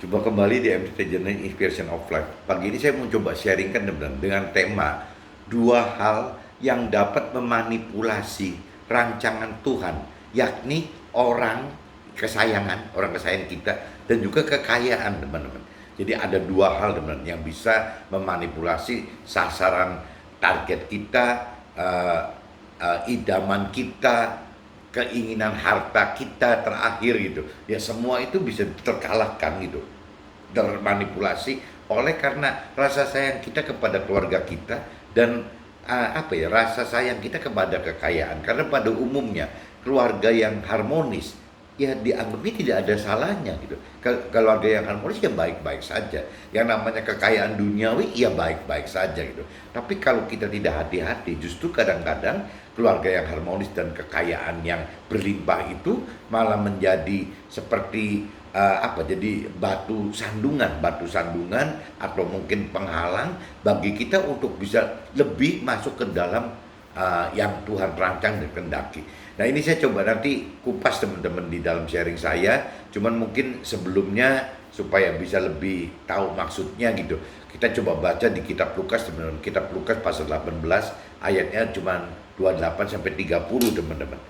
Coba kembali di MTT Journey Inspiration of Life. Pagi ini saya mau coba sharingkan dengan tema dua hal yang dapat memanipulasi rancangan Tuhan, yakni orang kesayangan kita, dan juga kekayaan, teman-teman. Jadi ada dua hal, teman, yang bisa memanipulasi sasaran target kita, idaman kita, keinginan harta kita terakhir gitu. Ya semua itu bisa terkalahkan gitu, termanipulasi oleh karena rasa sayang kita kepada keluarga kita dan rasa sayang kita kepada kekayaan. Karena pada umumnya keluarga yang harmonis ya dianggapnya tidak ada salahnya gitu. Keluarga yang harmonis ya baik-baik saja. Yang namanya kekayaan duniawi ya baik-baik saja gitu. Tapi kalau kita tidak hati-hati, justru kadang-kadang keluarga yang harmonis dan kekayaan yang berlimpah itu malah menjadi seperti jadi batu sandungan atau mungkin penghalang bagi kita untuk bisa lebih masuk ke dalam yang Tuhan rancang dan kehendaki. Nah, ini saya coba nanti kupas teman-teman di dalam sharing saya. Cuman mungkin sebelumnya supaya bisa lebih tahu maksudnya gitu, kita coba baca di kitab Lukas, teman-teman. Kitab Lukas pasal 18 ayatnya cuman 28 sampai 30, teman-teman.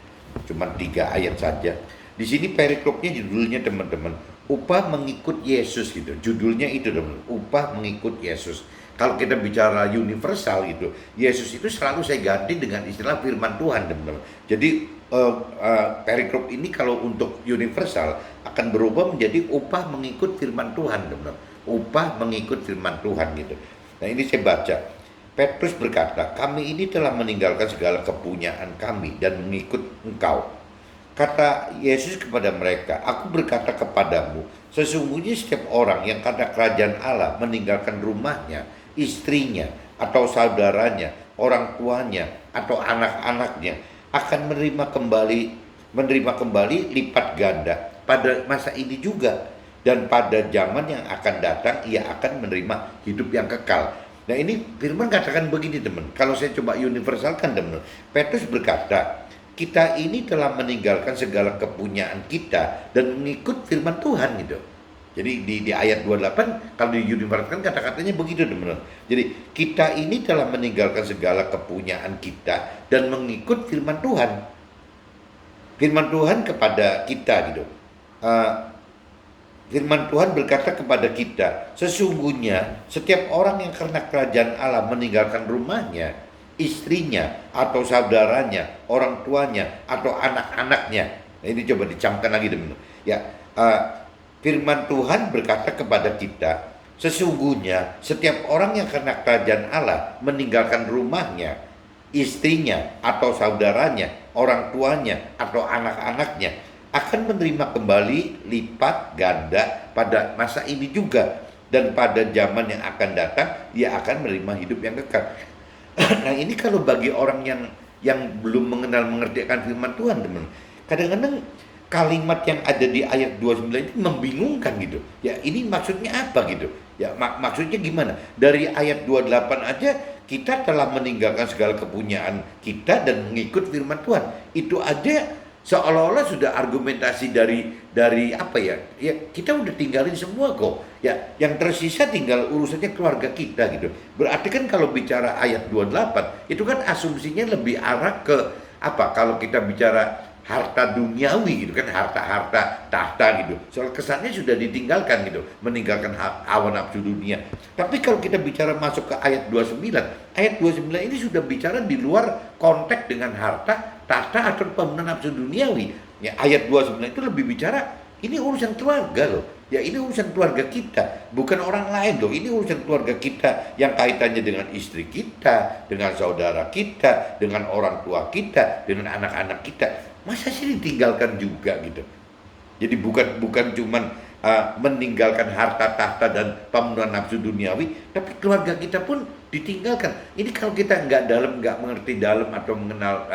Cuman 3 ayat saja. Di sini periklopnya judulnya, teman-teman, upah mengikut Yesus gitu. Judulnya itu, teman-teman, upah mengikut Yesus. Kalau kita bicara universal gitu, Yesus itu selalu saya ganti dengan istilah firman Tuhan, teman-teman. Jadi perikrop ini kalau untuk universal akan berubah menjadi upah mengikut firman Tuhan, teman-teman. Upah mengikut firman Tuhan gitu. Nah, ini saya baca. Petrus berkata, kami ini telah meninggalkan segala kepunyaan kami dan mengikut engkau. Kata Yesus kepada mereka, aku berkata kepadamu, sesungguhnya setiap orang yang karena kerajaan Allah meninggalkan rumahnya, istrinya, atau saudaranya, orang tuanya, atau anak-anaknya, akan menerima kembali lipat ganda pada masa ini juga. Dan pada zaman yang akan datang, ia akan menerima hidup yang kekal. Nah, ini firman katakan begini, teman. Kalau saya coba universalkan, teman, Petrus berkata, kita ini telah meninggalkan segala kepunyaan kita dan mengikut firman Tuhan gitu. Jadi di ayat 28 kalau di universalkan kata-katanya begitu, teman-teman. Jadi kita ini telah meninggalkan segala kepunyaan kita dan mengikut firman Tuhan. Firman Tuhan kepada kita gitu. Firman Tuhan berkata kepada kita, sesungguhnya setiap orang yang karena kerajaan Allah meninggalkan rumahnya, istrinya, atau saudaranya, orang tuanya, atau anak-anaknya. Nah, ini coba dicamkan lagi, teman-teman. Ya, firman Tuhan berkata kepada kita, sesungguhnya setiap orang yang karena kerajaan Allah meninggalkan rumahnya, istrinya, atau saudaranya, orang tuanya, atau anak-anaknya, akan menerima kembali lipat ganda pada masa ini juga, dan pada zaman yang akan datang ia akan menerima hidup yang kekal. Nah, ini kalau bagi orang yang belum mengerti akan firman Tuhan, teman, kadang-kadang kalimat yang ada di ayat 29 itu membingungkan gitu. Ya, ini maksudnya apa gitu? Ya, maksudnya gimana? Dari ayat 28 aja kita telah meninggalkan segala kepunyaan kita dan mengikut firman Tuhan. Itu aja seolah-olah sudah argumentasi dari apa ya? Ya, kita udah tinggalin semua kok. Ya, yang tersisa tinggal urusannya keluarga kita gitu. Berarti kan kalau bicara ayat 28 itu kan asumsinya lebih arah ke apa? Kalau kita bicara harta duniawi gitu kan, harta-harta tahta gitu. Soal kesannya sudah ditinggalkan gitu, meninggalkan hawa nafsu dunia. Tapi kalau kita bicara masuk ke ayat 29 ini sudah bicara di luar konteks dengan harta, tahta atau pemenuhan nafsu duniawi. Ya, ayat 29 itu lebih bicara ini urusan keluarga loh. Ya, ini urusan keluarga kita, bukan orang lain loh. Ini urusan keluarga kita yang kaitannya dengan istri kita, dengan saudara kita, dengan orang tua kita, dengan anak-anak kita. Masa sih ditinggalkan juga gitu? Jadi bukan cuman meninggalkan harta tahta dan pemenuhan nafsu duniawi, tapi keluarga kita pun ditinggalkan. Ini kalau kita nggak mengerti dalam atau mengenal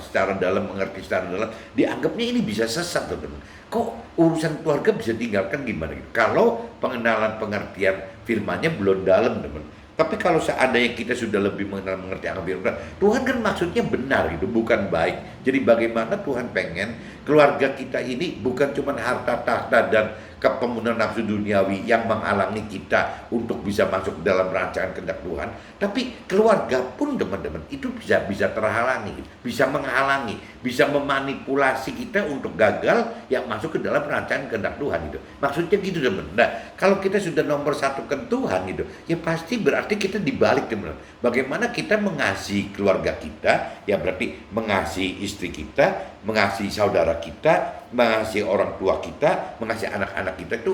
secara dalam, mengerti secara dalam, dianggapnya ini bisa sesat, teman. Kok urusan keluarga bisa tinggalkan gimana gitu? Kalau pengenalan pengertian firmannya belum dalam, teman. Tapi kalau seandainya kita sudah lebih mengerti akan firman Tuhan, kan maksudnya benar gitu, bukan baik. Jadi bagaimana Tuhan pengen keluarga kita ini bukan cuma harta tahta dan kepemimpinan nafsu duniawi yang menghalangi kita untuk bisa masuk dalam rancangan kehendak Tuhan. Tapi keluarga pun teman-teman itu bisa terhalangi, bisa menghalangi, bisa memanipulasi kita untuk gagal yang masuk ke dalam rancangan kehendak Tuhan itu. Maksudnya gitu teman. Nah, kalau kita sudah nomor satu ke Tuhan itu, ya pasti berarti kita dibalik teman. Bagaimana kita mengasihi keluarga kita, ya berarti mengasihi istri kita, mengasihi saudara kita, mengasihi orang tua kita, mengasihi anak-anak kita itu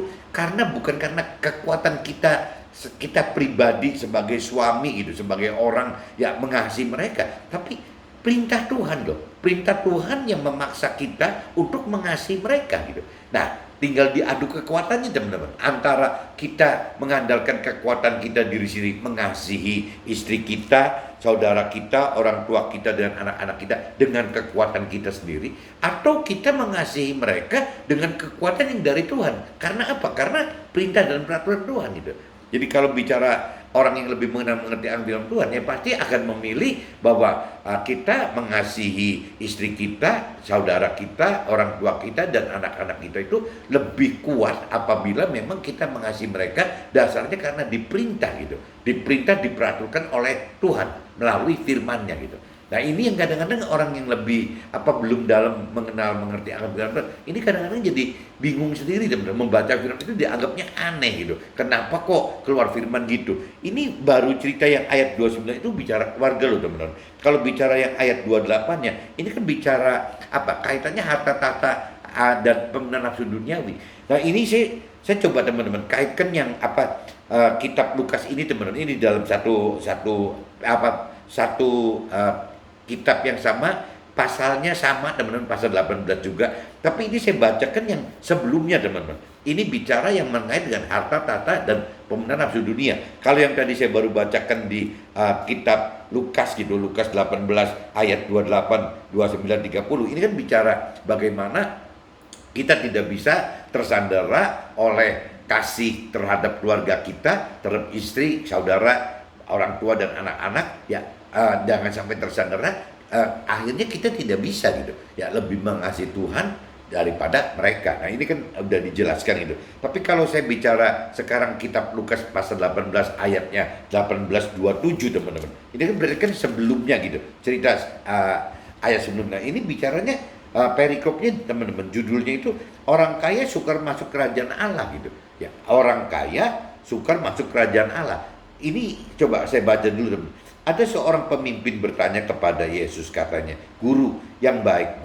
bukan karena kekuatan kita pribadi sebagai suami gitu, sebagai orang yang mengasihi mereka, tapi perintah Tuhan loh, perintah Tuhan yang memaksa kita untuk mengasihi mereka gitu. Nah, tinggal diadu kekuatannya teman-teman, antara kita mengandalkan kekuatan kita diri sendiri, mengasihi istri kita, saudara kita, orang tua kita, dan anak-anak kita dengan kekuatan kita sendiri, atau kita mengasihi mereka dengan kekuatan yang dari Tuhan. Karena apa? Karena perintah dan peraturan Tuhan gitu. Jadi kalau bicara orang yang lebih mengerti firman Tuhan, ya pasti akan memilih bahwa kita mengasihi istri kita, saudara kita, orang tua kita, dan anak-anak kita itu lebih kuat apabila memang kita mengasihi mereka dasarnya karena diperintah gitu, diperintah, diperaturkan oleh Tuhan melalui firman-Nya gitu. Nah, ini yang kadang-kadang orang yang lebih belum dalam mengerti akan firman Tuhan, ini kadang-kadang jadi bingung sendiri dan membaca firman itu dianggapnya aneh gitu. Kenapa kok keluar firman gitu? Ini baru cerita yang ayat 29 itu bicara keluarga loh teman-teman. Kalau bicara yang ayat 28-nya, ini kan bicara kaitannya harta tahta dan pemenuhan nafsu duniawi. Nah, ini saya coba teman-teman kaitkan yang kitab Lukas ini teman-teman, ini dalam satu kitab yang sama, pasalnya sama teman-teman, pasal 18 juga. Tapi ini saya bacakan yang sebelumnya teman-teman. Ini bicara yang mengenai dengan harta tahta dan pemenuhan nafsu dunia. Kalau yang tadi saya baru bacakan di kitab Lukas gitu, Lukas 18 ayat 28, 29, 30, ini kan bicara bagaimana kita tidak bisa tersandera oleh kasih terhadap keluarga kita, terhadap istri, saudara, orang tua, dan anak-anak, ya jangan sampai tersandera. Akhirnya kita tidak bisa gitu, ya lebih mengasihi Tuhan daripada mereka. Nah, ini kan udah dijelaskan itu. Tapi kalau saya bicara sekarang kitab Lukas pasal 18 ayatnya 18-27 teman-teman, ini kan berarti kan sebelumnya gitu, cerita ayat sebelumnya. Ini bicaranya perikopnya teman-teman, judulnya itu orang kaya sukar masuk kerajaan Allah gitu. Ya, orang kaya sukar masuk kerajaan Allah. Ini coba saya baca dulu teman. Ada seorang pemimpin bertanya kepada Yesus, katanya, Guru yang baik,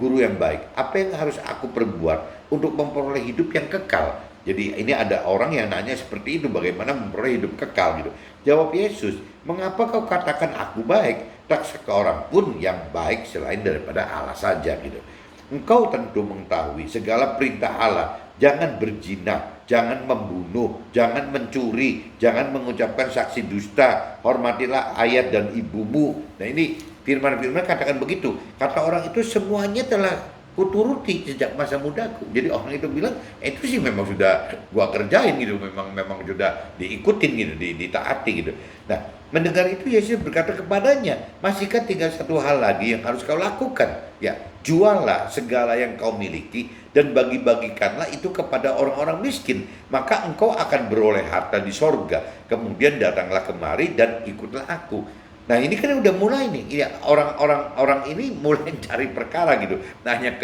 apa yang harus aku perbuat untuk memperoleh hidup yang kekal? Jadi ini ada orang yang nanya seperti itu, bagaimana memperoleh hidup kekal gitu. Jawab Yesus, mengapa kau katakan aku baik? Tak seorang pun yang baik selain daripada Allah saja gitu. Engkau tentu mengetahui segala perintah Allah. Jangan berzina, jangan membunuh, jangan mencuri, jangan mengucapkan saksi dusta, hormatilah ayah dan ibumu. Nah, ini firman-firman katakan begitu. Kata orang itu semuanya telah kuturuti sejak masa mudaku. Jadi orang itu bilang, itu sih memang sudah gua kerjain gitu, memang sudah diikutin gitu, ditaati gitu. Nah, mendengar itu Yesus berkata kepadanya, masihkah tinggal satu hal lagi yang harus kau lakukan? Ya, jualah segala yang kau miliki dan bagi-bagikanlah itu kepada orang-orang miskin, maka engkau akan beroleh harta di sorga. Kemudian datanglah kemari dan ikutlah aku. Nah, ini kan udah mulai nih, ya orang ini mulai cari perkara gitu, nanya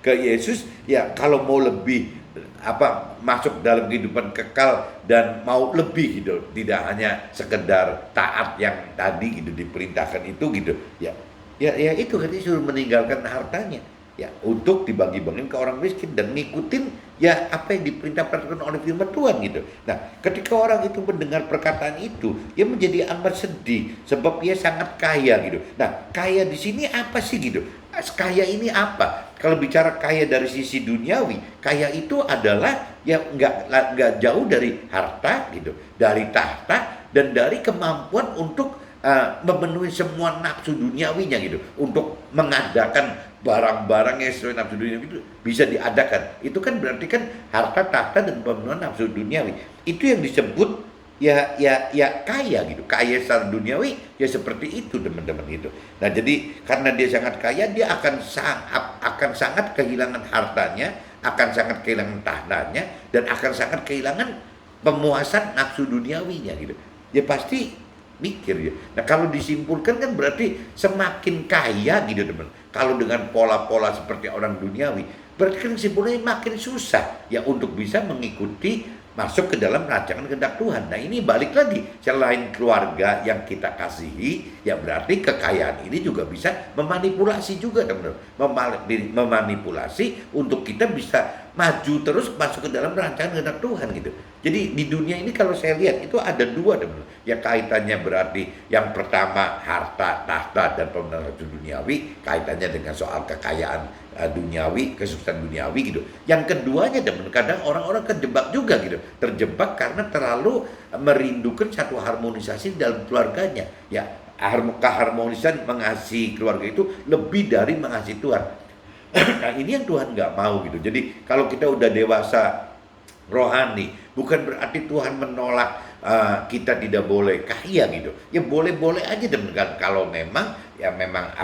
ke Yesus, ya kalau mau lebih masuk dalam kehidupan kekal dan mau lebih gitu, tidak hanya sekedar taat yang tadi gitu diperintahkan itu gitu, ya itu kan disuruh meninggalkan hartanya, ya untuk dibagi-bagiin ke orang miskin dan ngikutin ya apa yang diperintahkan oleh firman Tuhan gitu. Nah, ketika orang itu mendengar perkataan itu, dia menjadi amat sedih sebab dia sangat kaya gitu. Nah, kaya di sini apa sih gitu? Kaya ini apa? Kalau bicara kaya dari sisi duniawi, kaya itu adalah ya nggak jauh dari harta gitu, dari tahta dan dari kemampuan untuk memenuhi semua nafsu duniawinya gitu, untuk mengadakan barang-barang yang sesuai nafsu duniawi itu bisa diadakan. Itu kan berarti kan harta tahta dan pemenuhan nafsu duniawi. Itu yang disebut ya kaya gitu. Kaya secara duniawi ya seperti itu teman-teman gitu. Nah, jadi karena dia sangat kaya, dia akan sangat kehilangan hartanya, akan sangat kehilangan tahtanya dan akan sangat kehilangan pemuasan nafsu duniawinya gitu. Ya pasti mikir ya. Nah kalau disimpulkan kan berarti semakin kaya gitu teman. Kalau dengan pola-pola seperti orang duniawi, berarti kan simpulnya makin susah ya untuk bisa mengikuti masuk ke dalam rancangan kehendak Tuhan. Nah ini balik lagi, selain keluarga yang kita kasihi, ya berarti kekayaan ini juga bisa memanipulasi juga teman-teman. Memanipulasi untuk kita bisa maju terus masuk ke dalam rancangan kehendak Tuhan gitu. Jadi di dunia ini kalau saya lihat itu ada dua teman-teman. Ya kaitannya berarti yang pertama harta, tahta, dan pemenangan duniawi, kaitannya dengan soal kekayaan duniawi, kesuksesan duniawi gitu. Yang keduanya teman, kadang orang-orang terjebak juga gitu, terjebak karena terlalu merindukan satu harmonisasi dalam keluarganya. Ya keharmonisan mengasihi keluarga itu lebih dari mengasihi Tuhan. Nah ini yang Tuhan nggak mau gitu. Jadi kalau kita udah dewasa rohani, bukan berarti Tuhan menolak kita tidak boleh kaya gitu. Ya boleh-boleh aja teman kan, kalau memang ya memang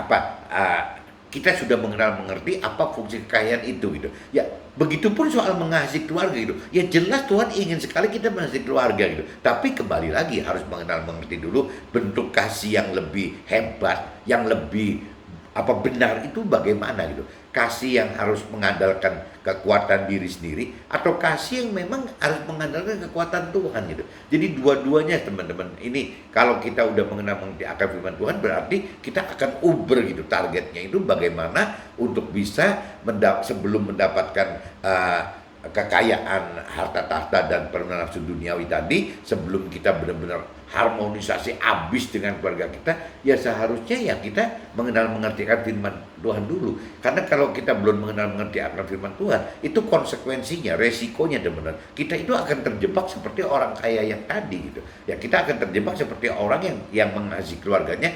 kita sudah mengerti apa fungsi kekayaan itu gitu. Ya, begitupun soal mengasihi keluarga gitu. Ya jelas Tuhan ingin sekali kita mengasihi keluarga gitu. Tapi kembali lagi harus mengerti dulu bentuk kasih yang lebih hebat, yang lebih benar itu bagaimana gitu. Kasih yang harus mengandalkan kekuatan diri sendiri atau kasih yang memang harus mengandalkan kekuatan Tuhan gitu. Jadi dua-duanya teman-teman. Ini kalau kita udah mengerti akan firman Tuhan berarti kita akan uber gitu. Targetnya itu bagaimana untuk bisa sebelum mendapatkan kekayaan harta tahta dan permenaf duniawi tadi, sebelum kita benar-benar harmonisasi habis dengan keluarga kita, ya seharusnya ya kita mengerti akan firman Tuhan dulu. Karena kalau kita belum mengerti akan firman Tuhan, itu konsekuensinya, resikonya teman-teman, kita itu akan terjebak seperti orang kaya yang tadi gitu. Ya kita akan terjebak seperti orang yang mengasihi keluarganya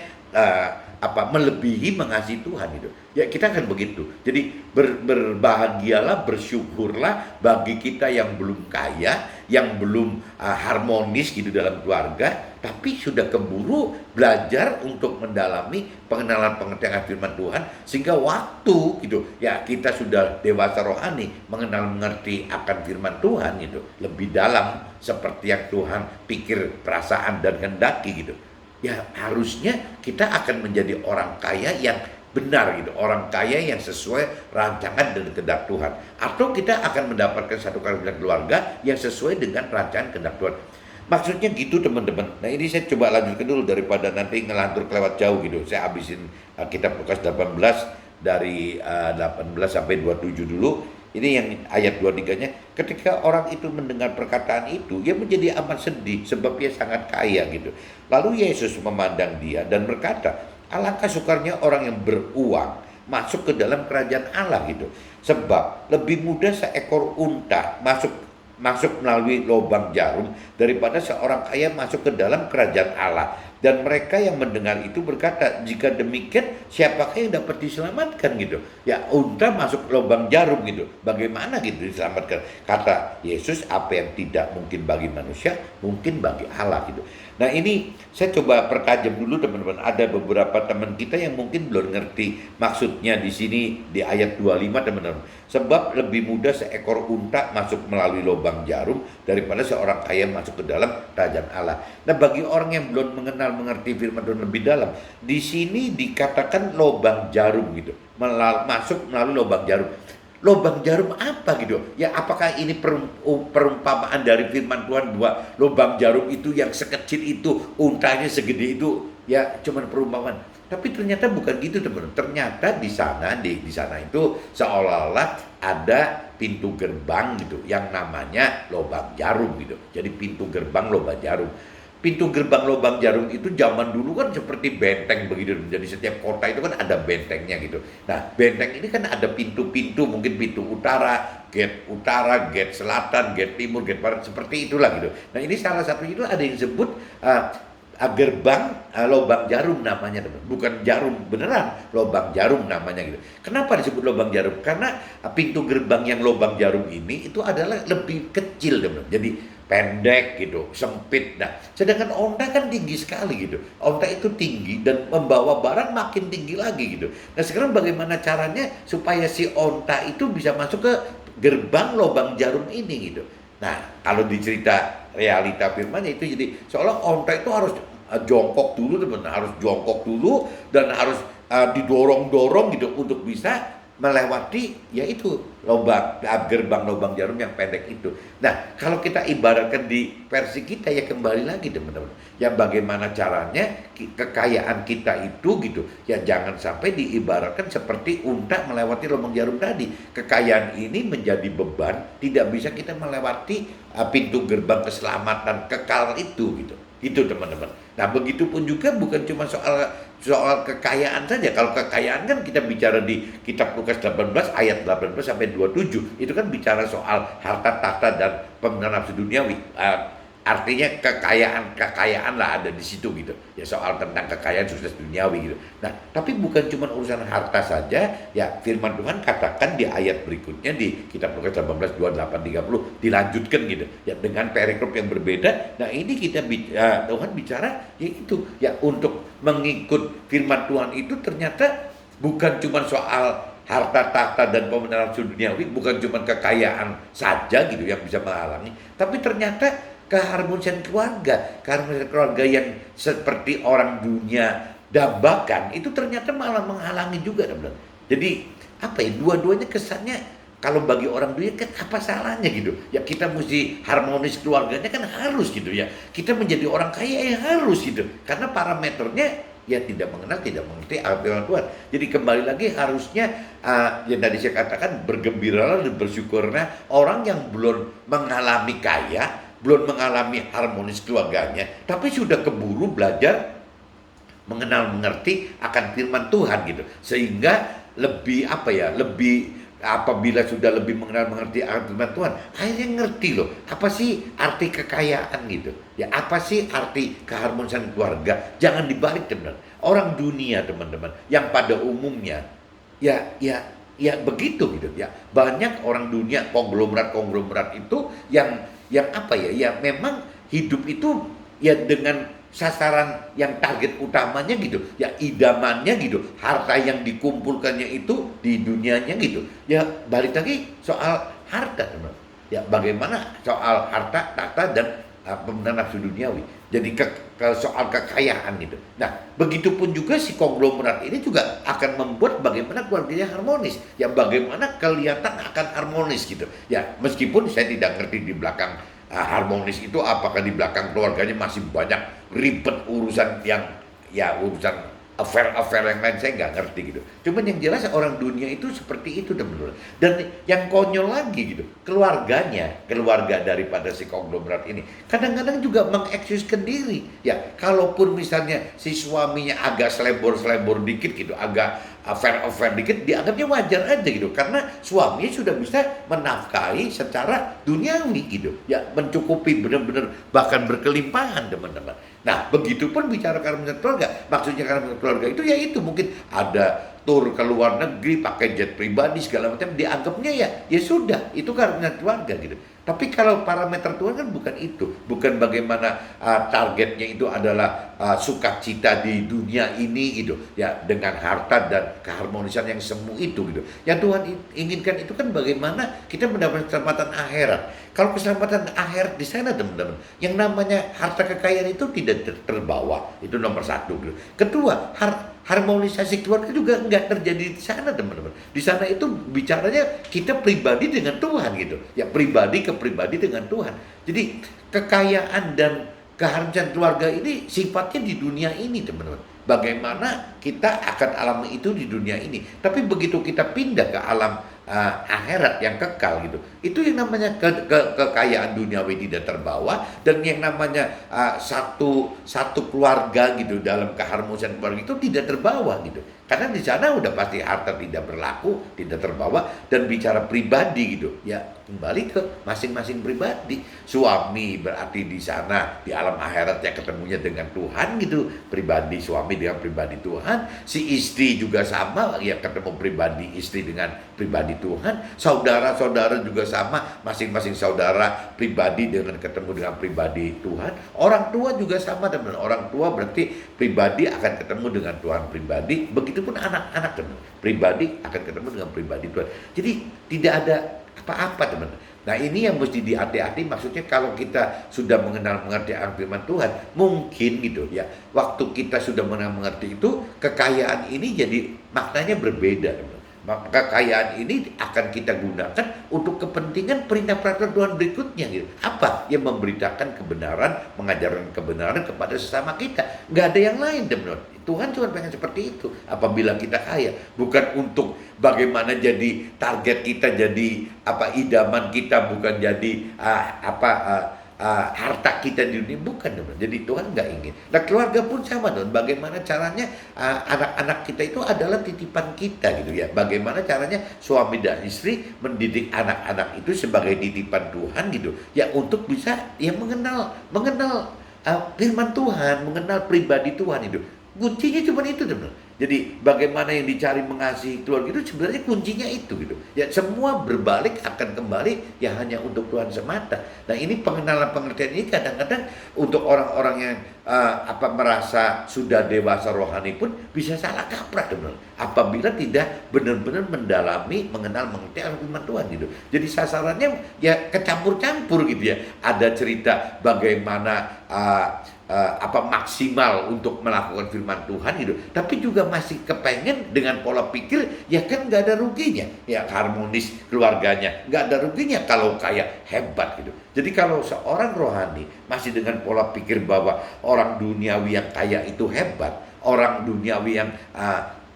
melebihi mengasihi Tuhan itu. Ya kita akan begitu. Jadi berbahagialah, bersyukurlah bagi kita yang belum kaya, yang belum harmonis gitu dalam keluarga, tapi sudah keburu belajar untuk mendalami pengenalan pengertian firman Tuhan, sehingga waktu gitu ya kita sudah dewasa rohani mengerti akan firman Tuhan gitu lebih dalam seperti yang Tuhan pikir, perasaan dan kehendaki gitu. Ya harusnya kita akan menjadi orang kaya yang benar gitu, orang kaya yang sesuai rancangan dan kehendak Tuhan, atau kita akan mendapatkan satu keluarga yang sesuai dengan rancangan kehendak Tuhan. Maksudnya gitu teman-teman. Nah ini saya coba lanjutkan dulu daripada nanti ngelantur kelewat jauh gitu. Saya habisin kitab Lukas 18 dari 18 sampai 27 dulu. Ini yang ayat 23-nya, ketika orang itu mendengar perkataan itu, ia menjadi amat sedih sebab ia sangat kaya gitu. Lalu Yesus memandang dia dan berkata, alangkah sukarnya orang yang beruang masuk ke dalam kerajaan Allah gitu. Sebab lebih mudah seekor unta masuk melalui lubang jarum daripada seorang kaya masuk ke dalam kerajaan Allah. Dan mereka yang mendengar itu berkata, jika demikian siapakah yang dapat diselamatkan gitu. Ya unta masuk lubang jarum gitu, bagaimana gitu diselamatkan. Kata Yesus, apa yang tidak mungkin bagi manusia mungkin bagi Allah gitu. Nah ini saya coba pertajam dulu teman-teman. Ada beberapa teman kita yang mungkin belum ngerti maksudnya di sini di ayat 25 teman-teman. Sebab lebih mudah seekor unta masuk melalui lubang jarum daripada seorang kaya masuk ke dalam kerajaan Allah. Nah bagi orang yang belum mengerti firman Tuhan lebih dalam, di sini dikatakan lubang jarum gitu, masuk melalui lubang jarum. Lubang jarum apa gitu? Ya apakah ini perumpamaan dari firman Tuhan bahwa lubang jarum itu yang sekecil itu, untanya segede itu, ya cuman perumpamaan. Tapi ternyata bukan gitu teman-teman. Ternyata di sana itu seolah-olah ada pintu gerbang gitu yang namanya lubang jarum gitu. Jadi pintu gerbang lubang jarum. Pintu gerbang lubang jarum itu zaman dulu kan seperti benteng begitu. Jadi setiap kota itu kan ada bentengnya gitu. Nah benteng ini kan ada pintu-pintu, mungkin pintu utara, gate selatan, gate timur, gate barat, seperti itulah gitu. Nah ini salah satu itu ada yang disebut gerbang lubang jarum namanya teman. Bukan jarum beneran, lubang jarum namanya gitu. Kenapa disebut lubang jarum? Karena pintu gerbang yang lubang jarum ini itu adalah lebih kecil teman. Jadi pendek gitu, sempit. Nah, sedangkan onta kan tinggi sekali gitu. Onta itu tinggi dan membawa barang makin tinggi lagi gitu. Nah, sekarang bagaimana caranya supaya si onta itu bisa masuk ke gerbang lubang jarum ini gitu. Nah, kalau di cerita realita firmannya itu jadi seolah onta itu harus jongkok dulu teman, harus jongkok dulu dan harus didorong-dorong gitu untuk bisa melewati yaitu gerbang lubang jarum yang pendek itu. Nah, kalau kita ibaratkan di versi kita ya kembali lagi teman-teman. Ya bagaimana caranya kekayaan kita itu gitu. Ya jangan sampai diibaratkan seperti unta melewati lubang jarum tadi. Kekayaan ini menjadi beban, tidak bisa kita melewati pintu gerbang keselamatan kekal itu gitu. Itu teman-teman. Nah, begitupun juga bukan cuma soal kekayaan saja. Kalau kekayaan kan kita bicara di kitab Lukas 18 ayat 18 sampai 27. Itu kan bicara soal harta tahta dan pemenuhan nafsu duniawi. Artinya kekayaan lah ada di situ gitu. Ya soal tentang kekayaan sukses duniawi gitu. Nah, tapi bukan cuma urusan harta saja. Ya firman Tuhan katakan di ayat berikutnya di kitab Lukas 18 28 30 dilanjutkan gitu. Ya dengan perikrop yang berbeda. Nah, ini kita Tuhan bicara yaitu ya untuk mengikut firman Tuhan itu ternyata bukan cuma soal harta tahta dan pemenuhan nafsu duniawi, bukan cuma kekayaan saja gitu yang bisa menghalangi, tapi ternyata keharmonisan keluarga yang seperti orang dunia dambakan itu ternyata malah menghalangi juga teman-teman. Jadi apa ya, dua-duanya kesannya kalau bagi orang dunia kan apa salahnya gitu ya, kita mesti harmonis keluarganya kan harus gitu ya, kita menjadi orang kaya ya harus gitu, karena parameternya ya tidak mengenal, tidak mengerti firman Tuhan. Jadi kembali lagi harusnya yang tadi saya katakan, bergembiralah dan bersyukurlah orang yang belum mengalami kaya, belum mengalami harmonis keluarganya, tapi sudah keburu belajar mengenal mengerti akan firman Tuhan gitu, sehingga lebih lebih apabila sudah lebih mengenal mengerti akan firman Tuhan, akhirnya ngerti loh apa sih arti kekayaan gitu ya, apa sih arti keharmonisan keluarga. Jangan dibalik teman, orang dunia teman-teman yang pada umumnya ya begitu gitu ya, banyak orang dunia konglomerat itu yang memang hidup itu ya dengan sasaran yang target utamanya gitu ya, idamannya gitu, harta yang dikumpulkannya itu di dunianya gitu ya. Balik lagi soal harta teman ya, bagaimana soal harta tahta dan pemenuhan nafsu duniawi, jadi soal kekayaan gitu. Nah, begitupun juga si konglomerat ini juga akan membuat bagaimana keluarganya harmonis ya, bagaimana kelihatan akan harmonis gitu ya, meskipun saya tidak ngerti di belakang harmonis itu apakah di belakang keluarganya masih banyak ribet urusan yang ya urusan affair yang lain, saya nggak ngerti gitu. Cuman yang jelas orang dunia itu seperti itu teman-teman. Dan yang konyol lagi gitu, keluarga daripada si konglomerat ini kadang-kadang juga mengekskuskan diri ya. Kalaupun misalnya si suaminya agak selebor dikit gitu, agak affair dikit, dianggapnya wajar aja gitu, karena suaminya sudah bisa menafkahi secara duniawi gitu ya, mencukupi benar-benar bahkan berkelimpahan teman-teman. Nah, begitupun bicara keharmonisan keluarga, maksudnya keharmonisan keluarga itu ya itu mungkin ada tur ke luar negeri pakai jet pribadi segala macam, dianggapnya ya sudah itu keharmonisan keluarga gitu. Tapi kalau parameter Tuhan kan bukan itu, bukan bagaimana targetnya itu adalah sukacita di dunia ini gitu ya, dengan harta dan keharmonisan yang semu itu gitu. Yang Tuhan inginkan itu kan bagaimana kita mendapatkan keselamatan akhirat. Kalau keselamatan akhirat di sana teman-teman, yang namanya harta kekayaan itu tidak terbawa, itu nomor satu gitu. Kedua, harmonisasi keluarga juga nggak terjadi di sana teman-teman. Di sana itu bicaranya kita pribadi dengan Tuhan gitu ya, pribadi ke pribadi dengan Tuhan. Jadi kekayaan dan keharmonisan keluarga ini sifatnya di dunia ini teman-teman. Bagaimana kita akan alami itu di dunia ini, tapi begitu kita pindah ke alam akhirat yang kekal gitu, itu yang namanya kekayaan duniawi tidak terbawa, dan yang namanya satu keluarga gitu dalam keharmonisan keluarga itu tidak terbawa gitu, karena di sana udah pasti harta tidak berlaku, tidak terbawa. Dan bicara pribadi gitu ya, kembali ke masing-masing pribadi. Suami berarti di sana di alam akhirat ya ketemunya dengan Tuhan gitu, pribadi suami dengan pribadi Tuhan, si istri juga sama ya, ketemu pribadi istri dengan pribadi Tuhan, saudara-saudara juga sama, masing-masing saudara pribadi ketemu dengan pribadi Tuhan, orang tua juga sama teman. Orang tua berarti pribadi akan ketemu dengan Tuhan pribadi, begitupun anak-anak teman, pribadi akan ketemu dengan pribadi Tuhan. Jadi tidak ada apa-apa teman. Nah ini yang mesti dihati-hati, maksudnya kalau kita sudah mengenal mengerti akan firman Tuhan, mungkin gitu ya, waktu kita sudah mengenal mengerti itu, kekayaan ini jadi maknanya berbeda teman. Maka kekayaan ini akan kita gunakan untuk kepentingan perintah peraturan Tuhan berikutnya gitu. Apa? Yang memberitakan kebenaran, mengajarkan kebenaran kepada sesama kita. Nggak ada yang lain teman. Tuhan cuma pengen seperti itu. Apabila kita kaya, bukan untuk bagaimana jadi target kita, jadi apa idaman kita, bukan jadi harta kita di dunia, bukan teman. Jadi Tuhan nggak ingin. Nah keluarga pun sama teman. Bagaimana caranya anak-anak kita itu adalah titipan kita gitu ya. Bagaimana caranya suami dan istri mendidik anak-anak itu sebagai titipan Tuhan gitu ya, untuk bisa ya mengenal firman Tuhan, mengenal pribadi Tuhan itu. Kuncinya cuma itu teman. Jadi bagaimana yang dicari mengasihi keluarga itu sebenarnya kuncinya itu gitu. Ya semua berbalik akan kembali ya hanya untuk Tuhan semata. Nah ini pengenalan pengertian ini kadang-kadang untuk orang-orang yang merasa sudah dewasa rohani pun bisa salah kaprah teman. Apabila tidak benar-benar mendalami mengenal mengerti akan firman Tuhan gitu. Jadi sasarannya ya kecampur-campur gitu ya. Ada cerita bagaimana maksimal untuk melakukan firman Tuhan gitu, tapi juga masih kepengen dengan pola pikir ya kan nggak ada ruginya ya, harmonis keluarganya, nggak ada ruginya kalau kayak hebat gitu. Jadi kalau seorang rohani masih dengan pola pikir bahwa orang duniawi yang kaya itu hebat, orang duniawi yang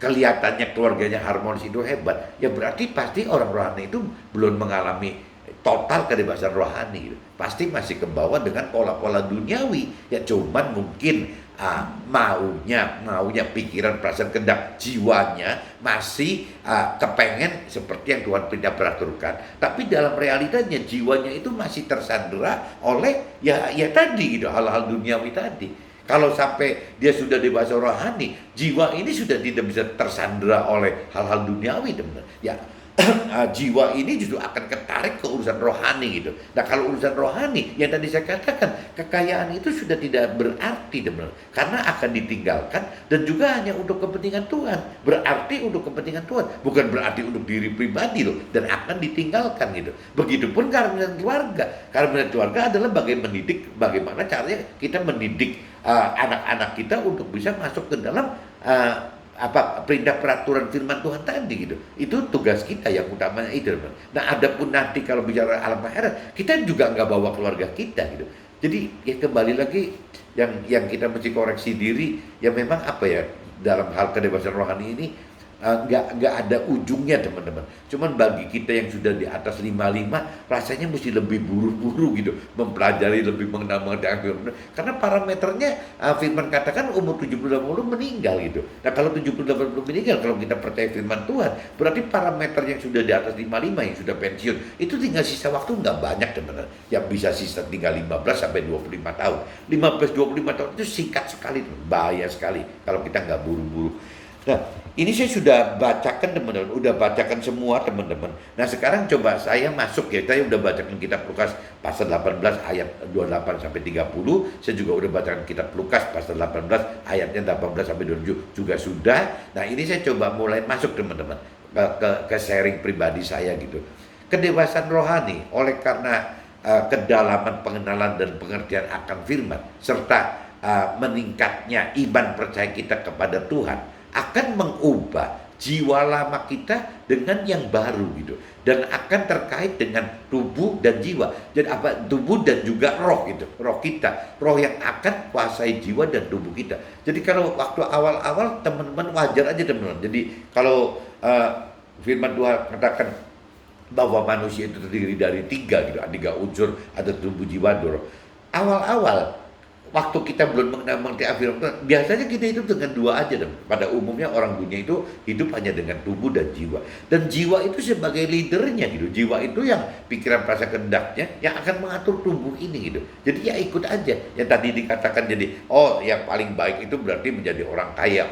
kelihatannya keluarganya harmonis itu hebat, ya berarti pasti orang rohani itu belum mengalami total kebebasan rohani gitu. Pasti masih kebawa dengan pola-pola duniawi ya, cuman mungkin maunya pikiran, perasaan, kehendak, jiwanya masih kepengen seperti yang Tuhan pindah beraturkan, tapi dalam realitanya jiwanya itu masih tersandera oleh ya tadi gitu, hal-hal duniawi tadi. Kalau sampai dia sudah dewasa rohani, jiwa ini sudah tidak bisa tersandera oleh hal-hal duniawi teman ya. Jiwa ini justru akan ketarik ke urusan rohani gitu. Nah kalau urusan rohani yang tadi saya katakan, kekayaan itu sudah tidak berarti teman, karena akan ditinggalkan dan juga hanya untuk kepentingan Tuhan. Berarti untuk kepentingan Tuhan, bukan berarti untuk diri pribadi loh, dan akan ditinggalkan gitu. Begitupun keharmonisan keluarga. Keharmonisan keluarga adalah bagaimana caranya kita mendidik anak-anak kita untuk bisa masuk ke dalam perintah peraturan firman Tuhan tadi gitu. Itu tugas kita yang utamanya itu. Nah adapun nanti kalau bicara alam akhirat, kita juga nggak bawa keluarga kita gitu. Jadi ya kembali lagi yang kita mesti koreksi diri ya, memang dalam hal kebebasan rohani ini nggak ada ujungnya teman-teman. Cuman bagi kita yang sudah di atas 55 rasanya mesti lebih buru-buru gitu, mempelajari lebih mengenal firman. Karena parameternya firman katakan umur 70-80 meninggal gitu. Nah kalau 70-80 meninggal, kalau kita percaya firman Tuhan, berarti parameter yang sudah di atas 55 yang sudah pensiun itu tinggal sisa waktu nggak banyak teman-teman. Yang bisa sisa tinggal 15 sampai 25 tahun. 15-25 tahun itu singkat sekali, bahaya sekali kalau kita nggak buru-buru. Nah, ini saya sudah bacakan teman-teman, udah bacakan semua teman-teman. Nah, sekarang coba saya masuk ya, saya udah bacakan kitab Lukas pasal 18 ayat 28 sampai 30. Saya juga udah bacakan kitab Lukas pasal 18 ayatnya 18 sampai 27 juga sudah. Nah, ini saya coba mulai masuk teman-teman ke sharing pribadi saya gitu. Kedewasaan rohani oleh karena kedalaman pengenalan dan pengertian akan firman serta meningkatnya iman percaya kita kepada Tuhan akan mengubah jiwa lama kita dengan yang baru gitu, dan akan terkait dengan tubuh dan jiwa. Jadi tubuh dan juga roh gitu, roh kita, roh yang akan kuasai jiwa dan tubuh kita. Jadi kalau waktu awal-awal teman-teman wajar aja teman-teman. Jadi kalau firman Tuhan katakan bahwa manusia itu terdiri dari tiga unsur, ada tubuh, jiwa, dan roh. Awal-awal waktu kita belum mengerti firman, biasanya kita hidup dengan dua aja. Pada umumnya orang dunia itu hidup hanya dengan tubuh dan jiwa. Dan jiwa itu sebagai leadernya gitu. Jiwa itu yang pikiran, perasaan, kehendaknya yang akan mengatur tubuh ini gitu. Jadi ya ikut aja. Yang tadi dikatakan jadi, yang paling baik itu berarti menjadi orang kaya.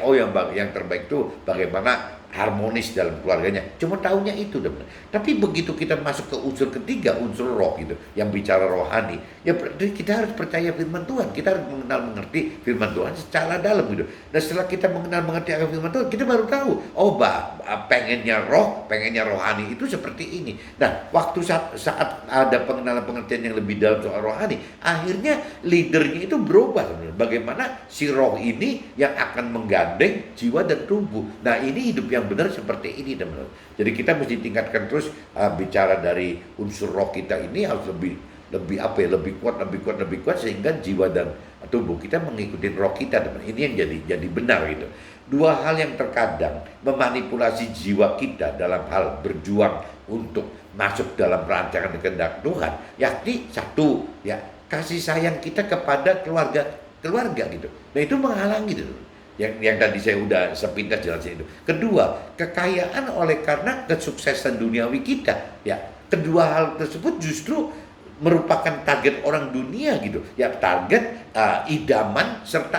Yang terbaik itu bagaimana harmonis dalam keluarganya. Cuma tahunya itu, tapi begitu kita masuk ke unsur ketiga, unsur roh gitu, yang bicara rohani, ya kita harus percaya firman Tuhan. Kita harus mengenal mengerti firman Tuhan secara dalam gitu. Dan setelah kita mengenal mengerti akan firman Tuhan, kita baru tahu, oh pengennya rohani itu seperti ini. Nah, waktu saat ada pengenalan pengertian yang lebih dalam soal rohani, akhirnya leadernya itu berubah. Bagaimana si roh ini yang akan menggandeng jiwa dan tubuh. Nah, ini hidup yang benar seperti ini, teman-teman. Jadi kita mesti tingkatkan terus bicara dari unsur roh kita ini harus lebih kuat sehingga jiwa dan tubuh kita mengikuti roh kita, teman. Ini yang jadi benar gitu. Dua hal yang terkadang memanipulasi jiwa kita dalam hal berjuang untuk masuk dalam rancangan kehendak Tuhan, yakni satu, ya, kasih sayang kita kepada keluarga gitu. Nah, itu menghalangi gitu. Yang tadi saya udah sepintas jelasin itu. Kedua, kekayaan oleh karena kesuksesan duniawi kita. Ya, kedua hal tersebut justru merupakan target orang dunia gitu. Ya, target idaman serta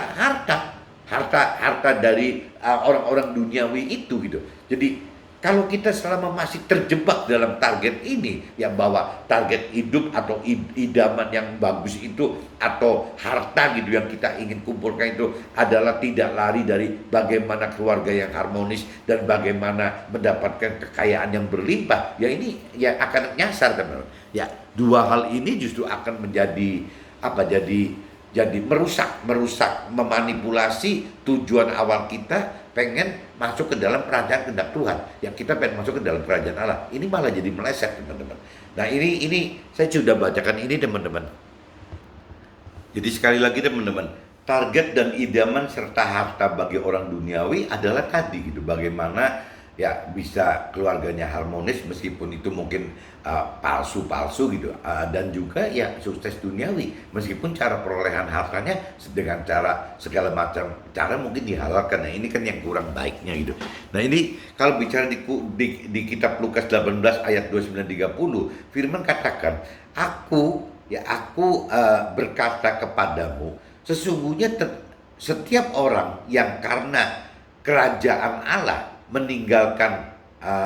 harta dari orang-orang duniawi itu gitu. Jadi kalau kita selama masih terjebak dalam target ini, ya bahwa target hidup atau idaman yang bagus itu atau harta gitu yang kita ingin kumpulkan itu adalah tidak lari dari bagaimana keluarga yang harmonis dan bagaimana mendapatkan kekayaan yang berlimpah, ya ini ya akan nyasar, teman-teman. Ya, dua hal ini justru akan menjadi merusak, memanipulasi tujuan awal kita pengen masuk ke dalam kerajaan kehendak Tuhan. Yang kita pengen masuk ke dalam kerajaan Allah. Ini malah jadi meleset, teman-teman. Nah, ini saya sudah bacakan ini, teman-teman. Jadi sekali lagi, teman-teman, target dan idaman serta harta bagi orang duniawi adalah tadi gitu. Bagaimana ya bisa keluarganya harmonis meskipun itu mungkin palsu gitu, dan juga ya sukses duniawi meskipun cara perolehan hartanya dengan cara segala macam cara mungkin dihalalkan. Nah, ini kan yang kurang baiknya gitu. Nah, ini kalau bicara di kitab Lukas 18 ayat 29-30, firman katakan, aku berkata kepadamu, sesungguhnya setiap orang yang karena kerajaan Allah meninggalkan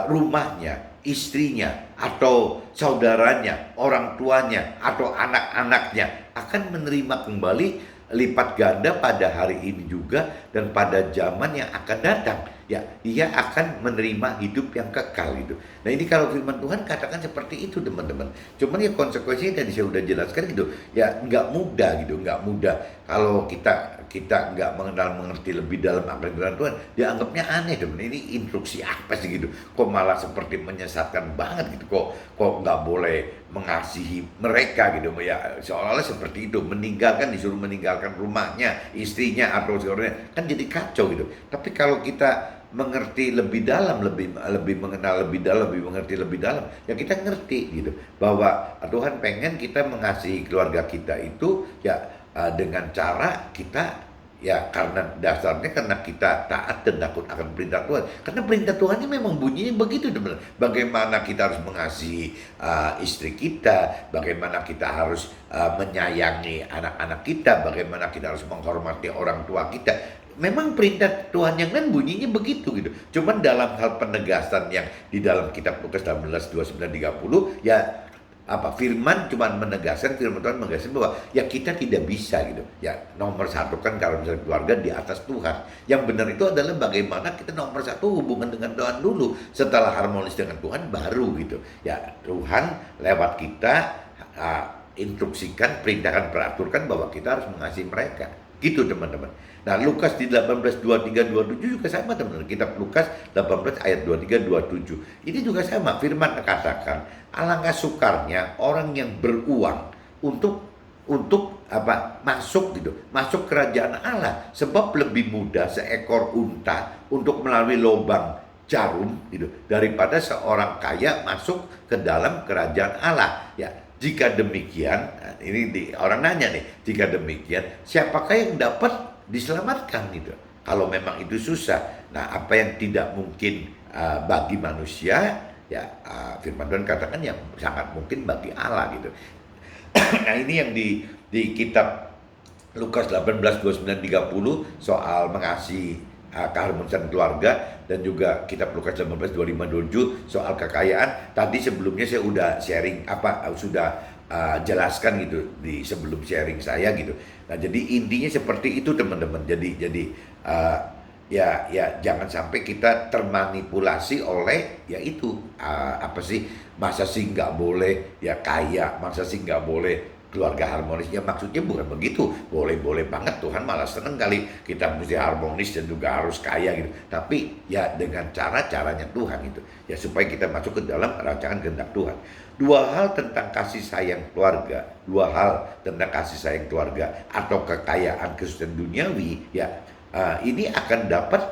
rumahnya, istrinya, atau saudaranya, orang tuanya, atau anak-anaknya akan menerima kembali lipat ganda pada hari ini juga dan pada zaman yang akan datang. Ya, dia akan menerima hidup yang kekal gitu. Nah, ini kalau firman Tuhan katakan seperti itu, teman-teman. Cuman ya konsekuensinya tadi saya udah jelaskan gitu. Ya nggak mudah gitu, nggak mudah. Kalau kita nggak mengerti lebih dalam akan firman Tuhan, dianggapnya aneh, teman. Ini instruksi apa sih gitu? Kok malah seperti menyesatkan banget gitu? Kok nggak boleh mengasihi mereka gitu? Ya seolah-olah seperti itu, disuruh meninggalkan rumahnya, istrinya atau saudaranya, kan jadi kacau gitu. Tapi kalau kita mengerti lebih dalam, lebih mengenal lebih dalam, lebih mengerti lebih dalam, ya kita ngerti gitu bahwa Tuhan pengen kita mengasihi keluarga kita itu ya dengan cara kita ya karena dasarnya karena kita taat dan takut akan perintah Tuhan. Karena perintah Tuhan ini memang bunyinya begitu, teman. Bagaimana kita harus mengasihi istri kita, bagaimana kita harus menyayangi anak-anak kita, bagaimana kita harus menghormati orang tua kita. Memang perintah Tuhan yang lain bunyinya begitu gitu. Cuman dalam hal penegasan yang di dalam kitab Lukas 18, 29-30 ya firman cuman menegaskan, firman Tuhan menegaskan bahwa ya kita tidak bisa gitu. Ya nomor satu kan kalau misalnya keluarga di atas Tuhan. Yang benar itu adalah bagaimana kita nomor satu hubungan dengan Tuhan dulu. Setelah harmonis dengan Tuhan baru gitu. Ya Tuhan lewat kita instruksikan, perintahkan, peraturkan bahwa kita harus mengasihi mereka. Gitu, teman-teman. Nah, Lukas di 18, 23, 27 juga sama, teman-teman. Kitab Lukas 18 ayat 23, 27. Ini juga sama. Firman katakan, alangkah sukarnya orang yang beruang untuk masuk gitu, masuk kerajaan Allah, sebab lebih mudah seekor unta untuk melalui lubang jarum gitu daripada seorang kaya masuk ke dalam kerajaan Allah. Ya, jika demikian, ini orang nanya nih, jika demikian, siapakah yang dapat diselamatkan gitu? Kalau memang itu susah, nah apa yang tidak mungkin bagi manusia, ya firman Tuhan katakan yang sangat mungkin bagi Allah gitu. Nah, ini yang di kitab Lukas 18, 29, 30 soal mengasihi keharmonisan keluarga, dan juga Kitab Lukas 19, 25, 27 soal kekayaan. Tadi sebelumnya saya udah sharing sudah jelaskan gitu di sebelum sharing saya gitu. Nah, jadi intinya seperti itu teman-teman. Jadi ya jangan sampai kita termanipulasi oleh ya itu apa sih, masa sih nggak boleh ya kaya, masa sih nggak boleh keluarga harmonis. Ya maksudnya bukan begitu, boleh-boleh banget, Tuhan malah seneng kali kita mesti harmonis dan juga harus kaya gitu, tapi ya dengan caranya Tuhan gitu ya, supaya kita masuk ke dalam rancangan kehendak Tuhan. Dua hal tentang kasih sayang keluarga, dua hal tentang kasih sayang keluarga atau kekayaan kesusahan duniawi ya, ini akan dapat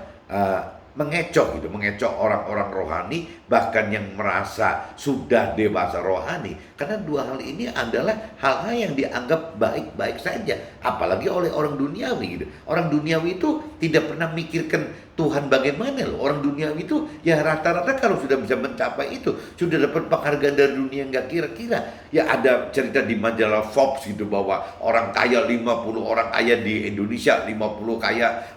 mengecoh gitu, mengecoh orang-orang rohani, bahkan yang merasa sudah dewasa rohani, karena dua hal ini adalah hal-hal yang dianggap baik-baik saja, apalagi oleh orang duniawi gitu. Orang duniawi itu tidak pernah mikirkan Tuhan bagaimana loh. Orang duniawi itu ya rata-rata kalau sudah bisa mencapai itu sudah dapat penghargaan dari dunia, nggak kira-kira. Ya ada cerita di majalah Forbes gitu bahwa orang kaya 50 orang kaya di Indonesia, 50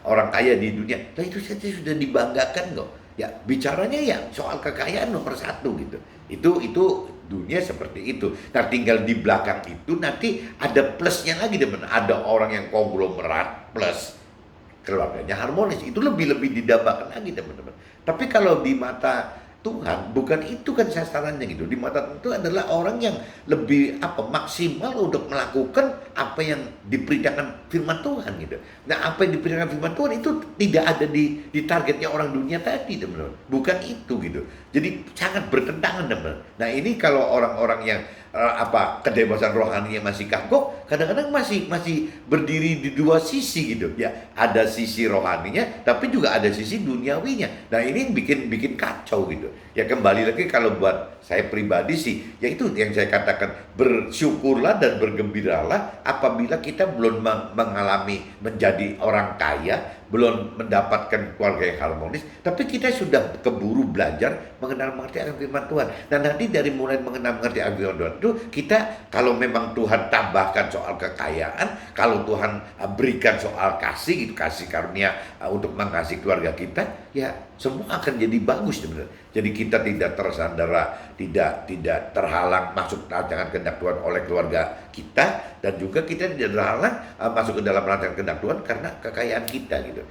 orang kaya di dunia. Nah itu saja sudah dibanggakan kok. Ya bicaranya ya soal kekayaan nomor satu gitu. Itu dunia seperti itu. Nah tinggal di belakang itu nanti ada plusnya lagi teman. Ada orang yang konglomerat plus keluarganya harmonis, itu lebih didambakan lagi teman-teman. Tapi kalau di mata Tuhan bukan itu kan sasarannya gitu. Di mata Tuhan itu adalah orang yang lebih maksimal untuk melakukan apa yang diperintahkan firman Tuhan gitu. Nah apa yang diperintahkan firman Tuhan itu tidak ada di targetnya orang dunia tadi teman-teman. Bukan itu gitu. Jadi sangat bertentangan teman-teman. Nah ini kalau orang-orang yang kedewasaan rohaninya masih kagok, kadang-kadang masih berdiri di dua sisi gitu ya, ada sisi rohaninya tapi juga ada sisi duniawinya. Nah ini yang bikin kacau gitu ya. Kembali lagi kalau buat saya pribadi sih ya itu yang saya katakan, bersyukurlah dan bergembiralah apabila kita belum mengalami menjadi orang kaya, belum mendapatkan keluarga yang harmonis, tapi kita sudah keburu belajar mengenal mengerti akan firman Tuhan. Dan nanti dari mulai mengenal mengerti akan firman Tuhan itu, kita kalau memang Tuhan tambahkan soal kekayaan, kalau Tuhan berikan soal kasih, kasih karunia untuk mengasihi keluarga kita, ya semua akan jadi bagus sebenarnya. Jadi kita tidak tersandera, tidak terhalang masuk rancangan kehendak Tuhan oleh keluarga kita, dan juga kita tidak terhalang masuk ke dalam rancangan kehendak Tuhan karena kekayaan kita gitu.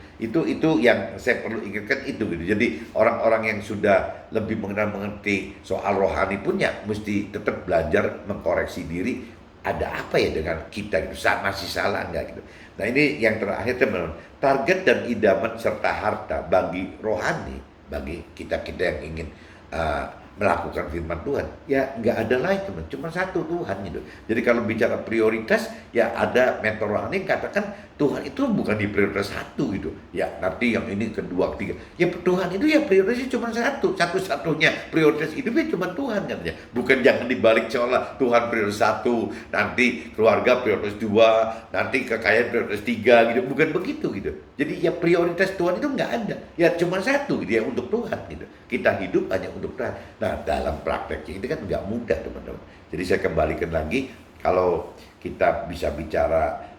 Itu yang saya perlu ingatkan itu gitu. Jadi orang-orang yang sudah lebih mengerti soal rohani pun ya mesti tetap belajar mengkoreksi diri, ada apa ya dengan kita gitu, masih salah enggak gitu. Nah ini yang terakhir teman-teman, target dan idaman serta harta bagi rohani, bagi kita yang ingin melakukan firman Tuhan, ya nggak ada lain teman, cuma satu Tuhan gitu. Jadi kalau bicara prioritas, ya ada mentor rohani yang katakan Tuhan itu bukan di prioritas satu gitu. Ya nanti yang ini kedua, ketiga. Ya Tuhan itu ya prioritasnya cuma satu-satunya prioritas hidupnya cuma Tuhan katanya. Bukan jangan dibalik seolah Tuhan prioritas satu, nanti keluarga prioritas dua, nanti kekayaan prioritas tiga gitu. Bukan begitu gitu. Jadi ya prioritas Tuhan itu nggak ada. Ya cuma satu gitu ya, untuk Tuhan gitu. Kita hidup hanya untuk Tuhan. Nah dalam prakteknya itu kan nggak mudah teman-teman. Jadi saya kembalikan lagi, kalau kita bisa bicara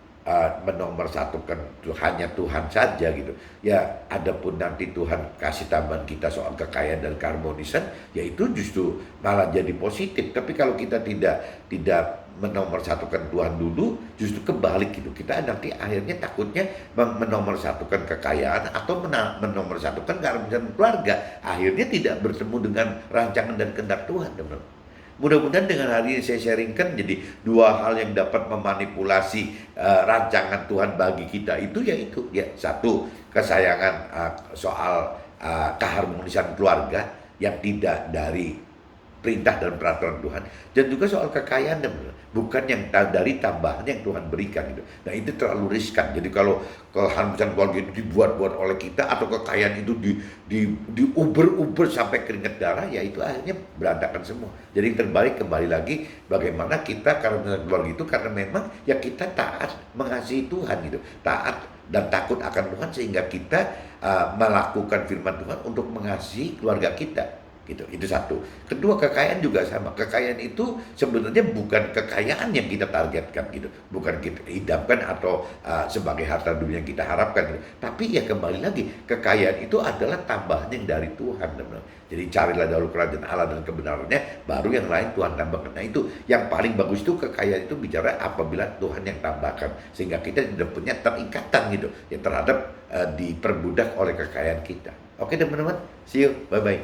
menomorsatukan hanya Tuhan saja gitu ya, adapun nanti Tuhan kasih tambahan kita soal kekayaan dan keharmonisan, ya itu justru malah jadi positif. Tapi kalau kita tidak menomorsatukan Tuhan dulu, justru kebalik gitu, kita nanti akhirnya takutnya menomorsatukan kekayaan atau menomorsatukan keharmonisan keluarga, akhirnya tidak bertemu dengan rancangan dan kehendak Tuhan teman-teman. Mudah-mudahan dengan hari ini saya sharingkan jadi dua hal yang dapat memanipulasi rancangan Tuhan bagi kita itu, yaitu ya satu, kesayangan soal keharmonisan keluarga yang tidak dari perintah dan peraturan Tuhan, dan juga soal kekayaan bukan yang dari tambahan yang Tuhan berikan gitu. Nah itu terlalu riskan. Jadi kalau keharmonisan keluarga itu dibuat-buat oleh kita, atau kekayaan itu diuber-uber sampai keringat darah, ya itu akhirnya berantakan semua. Jadi yang terbaik kembali lagi bagaimana kita keharmonisan keluarga itu, karena memang ya kita taat mengasihi Tuhan gitu, taat dan takut akan Tuhan, sehingga kita melakukan firman Tuhan untuk mengasihi keluarga kita. gitu. Itu satu. Kedua, kekayaan juga sama. Kekayaan itu sebenarnya bukan kekayaan yang kita targetkan gitu, bukan kita idamkan atau sebagai harta dunia yang kita harapkan gitu. Tapi ya kembali lagi, kekayaan itu adalah tambahan yang dari Tuhan, teman-teman. Jadi carilah dahulu kerajaan Allah dan kebenarannya, baru yang lain Tuhan tambahkan. Nah itu yang paling bagus, itu kekayaan itu bicara apabila Tuhan yang tambahkan, sehingga kita tidak punya terikatan gitu ya terhadap diperbudak oleh kekayaan kita. Oke teman-teman, see you, bye bye.